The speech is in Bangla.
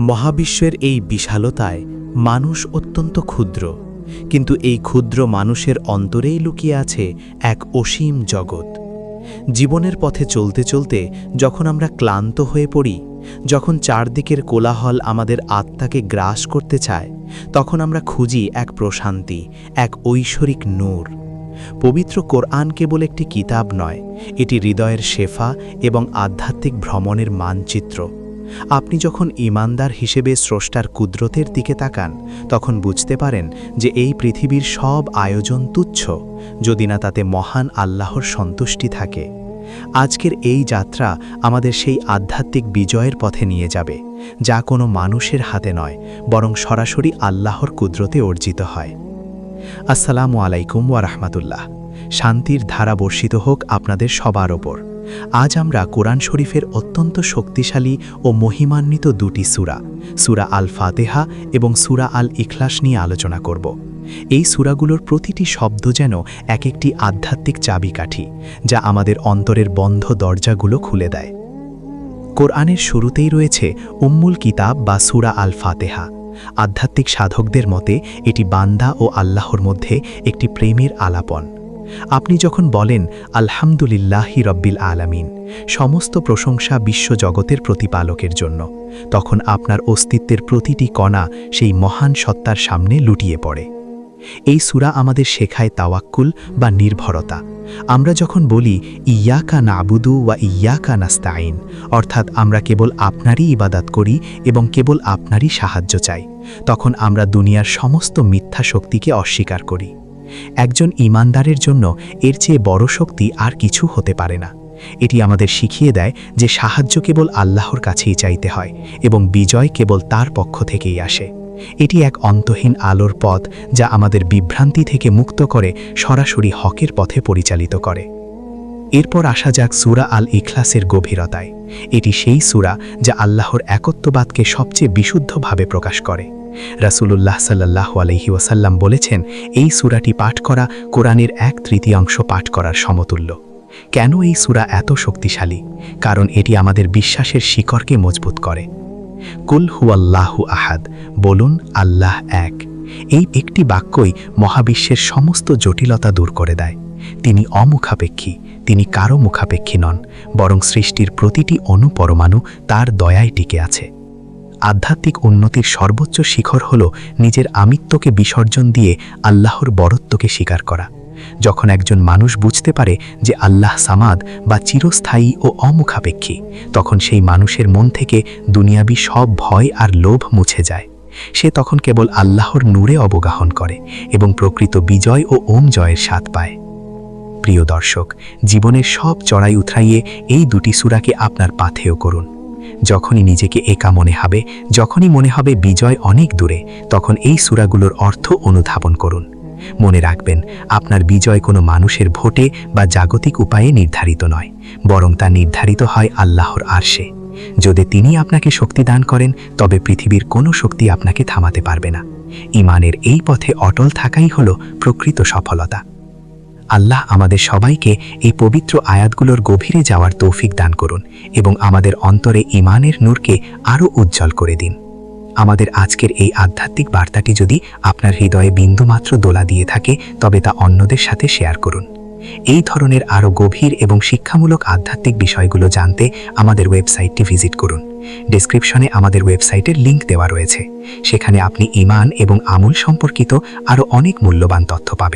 মহাবিশ্বের এই বিশালতায় মানুষ অত্যন্ত ক্ষুদ্র, কিন্তু এই ক্ষুদ্র মানুষের অন্তরেই লুকিয়ে আছে এক অসীম জগৎ। জীবনের পথে চলতে চলতে যখন আমরা ক্লান্ত হয়ে পড়ি, যখন চারদিকের কোলাহল আমাদের আত্মাকে গ্রাস করতে চায়, তখন আমরা খুঁজি এক প্রশান্তি, এক ঐশ্বরিক নূর। পবিত্র কোরআন কেবল একটি কিতাব নয়, এটি হৃদয়ের শেফা এবং আধ্যাত্মিক ভ্রমণের মানচিত্র। আপনি যখন ঈমানদার হিসেবে স্রষ্টার কুদরতের দিকে তাকান, তখন বুঝতে পারেন যে এই পৃথিবীর সব আয়োজন তুচ্ছ, যদি না তাতে মহান আল্লাহর সন্তুষ্টি থাকে। আজকের এই যাত্রা আমাদের সেই আধ্যাত্মিক বিজয়ের পথে নিয়ে যাবে, যা কোনো মানুষের হাতে নয়, বরং সরাসরি আল্লাহর কুদরতে অর্জিত হয়। আসসালামু আলাইকুম ওয়া রাহমাতুল্লাহ। শান্তির ধারা বর্ষিত হোক আপনাদের সবার ওপর। আজ আমরা কোরআন শরীফের অত্যন্ত শক্তিশালী ও মহিমান্বিত দুটি সূরা, সূরা আল ফাতিহা এবং সূরা আল ইখলাস নিয়ে আলোচনা করব। এই সূরাগুলোর প্রতিটি শব্দ যেন এক একটি আধ্যাত্মিক চাবিকাঠি, যা আমাদের অন্তরের বন্ধ দরজাগুলো খুলে দেয়। কোরআনের শুরুতেই রয়েছে উম্মুল কিতাব বা সূরা আল ফাতিহা। আধ্যাত্মিক সাধকদের মতে এটি বান্দা ও আল্লাহর মধ্যে একটি প্রেমের আলাপন। আপনি যখন বলেন আলহামদুলিল্লাহি রব্বিল আলামিন, সমস্ত প্রশংসা বিশ্বজগতের প্রতিপালকের জন্য, তখন আপনার অস্তিত্বের প্রতিটি কণা সেই মহান সত্তার সামনে লুটিয়ে পড়ে। এই সূরা আমাদের শেখায় তাওয়াক্কুল বা নির্ভরতা। আমরা যখন বলি ইয়াকা নাবুদু ওয়া ইয়াকা নাস্তাইন, অর্থাৎ আমরা কেবল আপনারই ইবাদত করি এবং কেবল আপনারই সাহায্য চাই, তখন আমরা দুনিয়ার সমস্ত মিথ্যা শক্তিকে অস্বীকার করি। একজন ঈমানদারের জন্য এর চেয়ে বড় শক্তি আর কিছু হতে পারে না। এটি আমাদের শিখিয়ে দেয় যে সাহায্য কেবল আল্লাহর কাছেই চাইতে হয় এবং বিজয় কেবল তার পক্ষ থেকেই আসে। এটি এক অন্তহীন আলোর পথ, যা আমাদের বিভ্রান্তি থেকে মুক্ত করে সরাসরি হকের পথে পরিচালিত করে। এরপর আসা যাক সূরা আল ইখলাসের গভীরতায়। এটি সেই সূরা যা আল্লাহর একত্ববাদকে সবচেয়ে বিশুদ্ধভাবে প্রকাশ করে। রাসূলুল্লাহ সাল্লাল্লাহু আলাইহি ওয়াসাল্লাম বলেছেন, এই সূরাটি পাঠ করা কোরআনের 1/3 পাঠ করার সমতুল্য। কেন এই সূরা এত শক্তিশালী? কারণ এটি আমাদের বিশ্বাসের শিকড়কে মজবুত করে। কুল হুয়াল্লাহু আহাদ, বলুন আল্লাহ এক। এই একটি বাক্যই মহাবিশ্বের সমস্ত জটিলতা দূর করে দেয়। তিনি অমুখাপেক্ষী, তিনি কারো মুখাপেক্ষী নন, বরং সৃষ্টির প্রতিটি অণু পরমাণু তার দয়ায় টিকে আছে। আধ্যাত্মিক উন্নতির সর্বোচ্চ শিখর হল নিজের আমিত্বকে বিসর্জন দিয়ে আল্লাহর বরত্বকে স্বীকার করা। যখন একজন মানুষ বুঝতে পারে যে আল্লাহ সামাদ বা চিরস্থায়ী ও অমুখাপেক্ষী, তখন সেই মানুষের মন থেকে দুনিয়াবি সব ভয় আর লোভ মুছে যায়। সে তখন কেবল আল্লাহর নূরে অবগাহন করে এবং প্রকৃত বিজয় ও জয়ের স্বাদ পায়। প্রিয় দর্শক, জীবনের সব চড়াই উতরাইয়ে এই দুটি সূরাকে আপনার পাথেয় করুন। যখনই নিজেকে একা মনে হবে, যখনই মনে হবে বিজয় অনেক দূরে, তখন এই সূরাগুলোর অর্থ অনুধাবন করুন। মনে রাখবেন, আপনার বিজয় কোনো মানুষের ভোটে বা জাগতিক উপায়ে নির্ধারিত নয়, বরং তা নির্ধারিত হয় আল্লাহর আরশে। যদি তিনি আপনাকে শক্তি দান করেন, তবে পৃথিবীর কোনো শক্তি আপনাকে থামাতে পারবে না। ঈমানের এই পথে অটল থাকাই হলো প্রকৃত সফলতা। আল্লাহ আমাদের সবাইকে এই পবিত্র আয়াতগুলোর গভীরে যাওয়ার তৌফিক দান করুন এবং আমাদের অন্তরে ঈমানের নূরকে আরও উজ্জ্বল করে দিন। আমাদের আজকের এই আধ্যাত্মিক বার্তাটি যদি আপনার হৃদয়ে বিন্দুমাত্র দোলা দিয়ে থাকে, তবে তা অন্যদের সাথে শেয়ার করুন। এই ধরনের আরও গভীর এবং শিক্ষামূলক আধ্যাত্মিক বিষয়গুলো জানতে আমাদের ওয়েবসাইটটি ভিজিট করুন। ডেসক্রিপশনে আমাদের ওয়েবসাইটের লিংক দেওয়া রয়েছে। সেখানে আপনি ঈমান এবং আমল সম্পর্কিত আরও অনেক মূল্যবান তথ্য পাবেন।